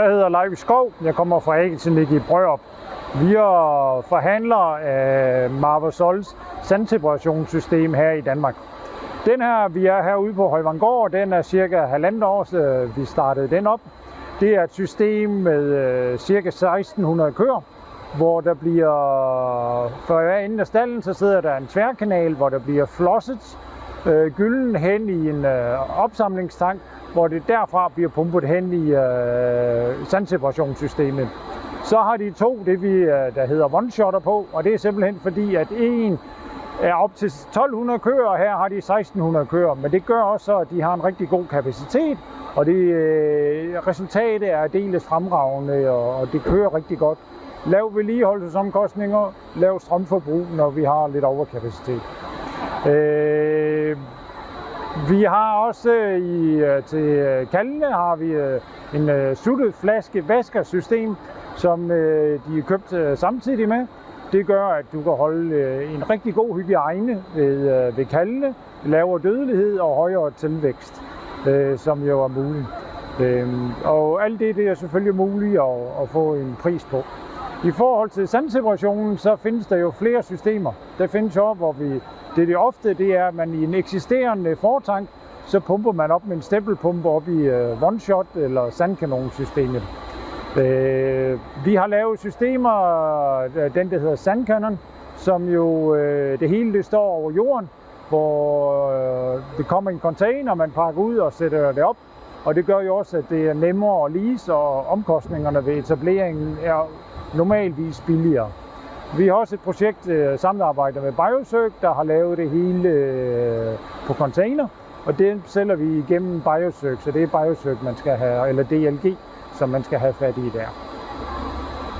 Jeg hedder Leif Skov. Jeg kommer fra Agilklinik i Brørup. Vi er forhandlere af Marvosols sandtemperationssystem her i Danmark. Den her, vi er herude på Højvanggård, den er cirka 1,5 år, vi startede den op. Det er et system med cirka 1600 køer, hvor der bliver, for hver ende af stallen, så sidder der en tværkanal, hvor der bliver flosset gylden hen i en opsamlingstank, hvor det derfra bliver pumpet hen i sandseparationssystemet. Så har de to, der hedder one-shotter på, og det er simpelthen fordi, at en er op til 1200 køer, og her har de 1600 køer. Men det gør også, at de har en rigtig god kapacitet, og resultatet er dels fremragende, og det kører rigtig godt. Lav vedligeholdelsesomkostninger, lav strømforbrug, når vi har lidt overkapacitet. Vi har også til kaldene har vi en suttet flaske vaskersystem, som de er købt samtidig med. Det gør, at du kan holde en rigtig god hygiejne ved kaldene, lavere dødelighed og højere tilvækst, som jo er muligt. Og alt det er selvfølgelig muligt at få en pris på. I forhold til sandseparationen, så findes der jo flere systemer. Der findes jo, hvor det ofte det er, at man i en eksisterende fortank, så pumper man op med en stempelpumpe op i one-shot eller sandkanonsystemet. Vi har lavet systemer, den der hedder Sandcannon, som jo det hele det står over jorden, hvor det kommer en container, man pakker ud og sætter det op. Og det gør jo også, at det er nemmere at lease, og omkostningerne ved etableringen er normalvis billigere. Vi har også et projekt samarbejde med Biocirc, der har lavet det hele på container, og det sælger vi igennem Biocirc, så det er Biocirc, man skal have, eller DLG, som man skal have fat i der.